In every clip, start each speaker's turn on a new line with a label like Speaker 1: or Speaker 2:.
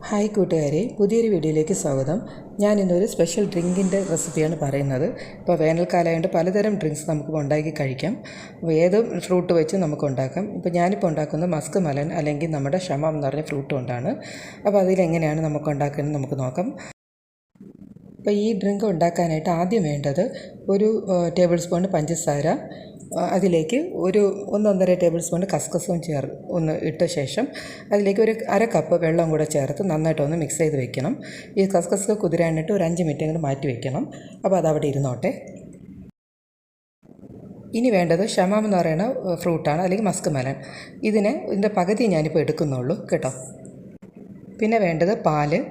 Speaker 1: Hi കൂട്ടുകാരെ, പുതിയൊരു വീഡിയോയിലേക്ക് സ്വാഗതം. ഞാൻ ഇന്നൊരു സ്പെഷ്യൽ ഡ്രിങ്കിൻ്റെ റെസിപ്പിയാണ് പറയുന്നത്. ഇപ്പോൾ വേനൽക്കാലമായതുകൊണ്ട് പലതരം ഡ്രിങ്ക്സ് നമുക്ക് ഉണ്ടാക്കി കഴിക്കാം. അപ്പോൾ ഏത് ഫ്രൂട്ട് വെച്ച് നമുക്ക് ഉണ്ടാക്കാം. ഇപ്പോൾ ഞാനിപ്പോൾ ഉണ്ടാക്കുന്നത് മസ്ക് മെലൺ അല്ലെങ്കിൽ നമ്മുടെ ഷമാം എന്ന് പറഞ്ഞ ഫ്രൂട്ട് കൊണ്ടാണ്. അപ്പോൾ അതിലെങ്ങനെയാണ് നമുക്ക് ഉണ്ടാക്കുന്നത് നമുക്ക് നോക്കാം. അപ്പോൾ ഈ ഡ്രിങ്ക് ഉണ്ടാക്കാനായിട്ട് ആദ്യം വേണ്ടത് ഒരു ടേബിൾ സ്പൂൺ പഞ്ചസാര, അതിലേക്ക് ഒരു 1-1.5 ടേബിൾ സ്പൂൺ കസ്കസും ഒന്ന് ഇട്ട ശേഷം അതിലേക്ക് ഒരു അര കപ്പ് വെള്ളം കൂടെ ചേർത്ത് നന്നായിട്ടൊന്ന് മിക്സ് ചെയ്ത് വെക്കണം. ഈ കസ്കസ് കുതിരാനായിട്ട് ഒരു 5 മിനിറ്റ് കൂടെ മാറ്റി വെക്കണം. അപ്പോൾ അതവിടെ ഇരുന്നോട്ടെ. ഇനി വേണ്ടത് ഷമാം എന്ന് പറയുന്ന ഫ്രൂട്ടാണ്, അല്ലെങ്കിൽ മസ്ക് മെലൺ. ഇതിൻ്റെ പകുതി ഞാനിപ്പോൾ എടുക്കുന്നുള്ളൂ കേട്ടോ. പിന്നെ വേണ്ടത് പാല്,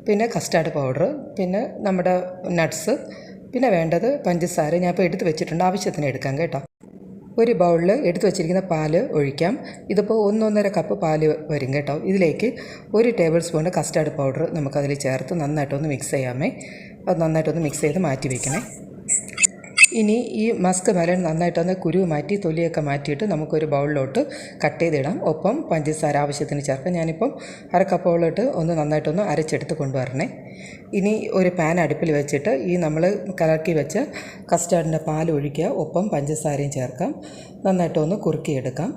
Speaker 1: പിന്നെ കസ്റ്റാർഡ് പൗഡർ, പിന്നെ നമ്മുടെ നട്ട്സ്, പിന്നെ വേണ്ടത് പഞ്ചസാര. ഞാൻ ഇപ്പോൾ എടുത്ത് വെച്ചിട്ടുണ്ട്, ആവശ്യത്തിന് എടുക്കാം കേട്ടോ. ഒരു ബൗളിൽ എടുത്ത് വെച്ചിരിക്കുന്ന പാല് ഒഴിക്കാം. ഇതിപ്പോൾ 1-1.5 കപ്പ് പാല് വരും കേട്ടോ. ഇതിലേക്ക് 1 ടേബിൾ സ്പൂൺ കസ്റ്റാർഡ് പൗഡർ നമുക്കതിൽ ചേർത്ത് നന്നായിട്ടൊന്ന് മിക്സ് ചെയ്യാമേ. അത് നന്നായിട്ടൊന്ന് മിക്സ് ചെയ്ത് മാറ്റി വയ്ക്കണേ. ഇനി ഈ മസ്ക് മെലൺ നന്നായിട്ടൊന്ന് കുരു മാറ്റി തൊലിയൊക്കെ മാറ്റിയിട്ട് നമുക്കൊരു ബൗളിലോട്ട് കട്ട് ചെയ്തിടാം. ഒപ്പം പഞ്ചസാര ആവശ്യത്തിന് ചേർക്കാം. ഞാനിപ്പം അര കപ്പോളിട്ട് നന്നായിട്ടൊന്ന് അരച്ചെടുത്ത് കൊണ്ടുവരണേ. ഇനി ഒരു പാൻ അടുപ്പിൽ വെച്ചിട്ട് ഈ നമ്മൾ കലക്കി വെച്ച കസ്റ്റാർഡിൻ്റെ പാൽ ഒഴിക്കുക. ഒപ്പം പഞ്ചസാരയും ചേർക്കാം. നന്നായിട്ടൊന്ന് കുറുക്കിയെടുക്കാം.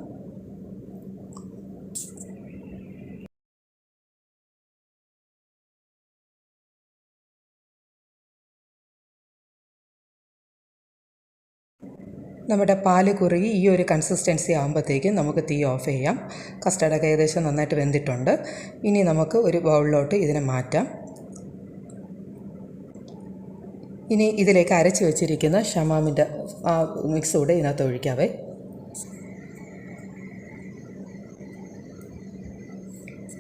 Speaker 1: നമ്മുടെ പാല് കുറുകി ഈ ഒരു കൺസിസ്റ്റൻസി ആകുമ്പോഴത്തേക്കും നമുക്ക് തീ ഓഫ് ചെയ്യാം. കസ്റ്റാർഡൊക്കെ ഏകദേശം നന്നായിട്ട് വെന്തിട്ടുണ്ട്. ഇനി നമുക്ക് ഒരു ബൗളിലോട്ട് ഇതിനെ മാറ്റാം. ഇനി ഇതിലേക്ക് അരച്ച് വെച്ചിരിക്കുന്ന ഷമാമിൻ്റെ ആ മിക്സ് കൂടെ ഇതിനകത്ത് ഒഴിക്കാവേ.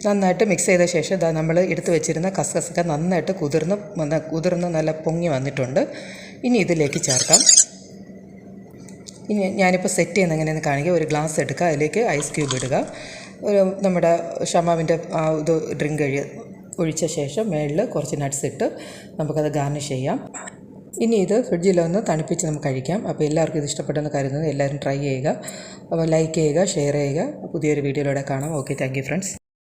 Speaker 1: നന്നായിട്ട് മിക്സ് ചെയ്ത ശേഷം ഇതാ നമ്മൾ എടുത്ത് വെച്ചിരുന്ന കസ്കസൊക്കെ നന്നായിട്ട് കുതിർന്ന് നല്ല പൊങ്ങി വന്നിട്ടുണ്ട്. ഇനി ഇതിലേക്ക് ചേർക്കാം. ഇനി ഞാനിപ്പോൾ സെറ്റ് ചെയ്യുന്ന എങ്ങനെയെന്ന് കാണിക്കുക. ഒരു ഗ്ലാസ് എടുക്കുക, അതിലേക്ക് ഐസ് ക്യൂബ് ഇടുക. നമ്മുടെ ഷമാമിൻ്റെ ഡ്രിങ്ക് ഒഴിച്ച ശേഷം മേളിൽ കുറച്ച് നട്ട്സ് ഇട്ട് നമുക്കത് ഗാർണിഷ് ചെയ്യാം. ഇനി ഇത് ഫ്രിഡ്ജിലൊന്ന് തണുപ്പിച്ച് നമുക്ക് കഴിക്കാം. അപ്പോൾ എല്ലാവർക്കും ഇത് ഇഷ്ടപ്പെട്ടെന്ന് കരുതുന്നത്. എല്ലാവരും ട്രൈ ചെയ്യുക. അപ്പോൾ ലൈക്ക് ചെയ്യുക, ഷെയർ ചെയ്യുക. പുതിയൊരു വീഡിയോയിലൂടെ കാണാം. Okay, thank you friends.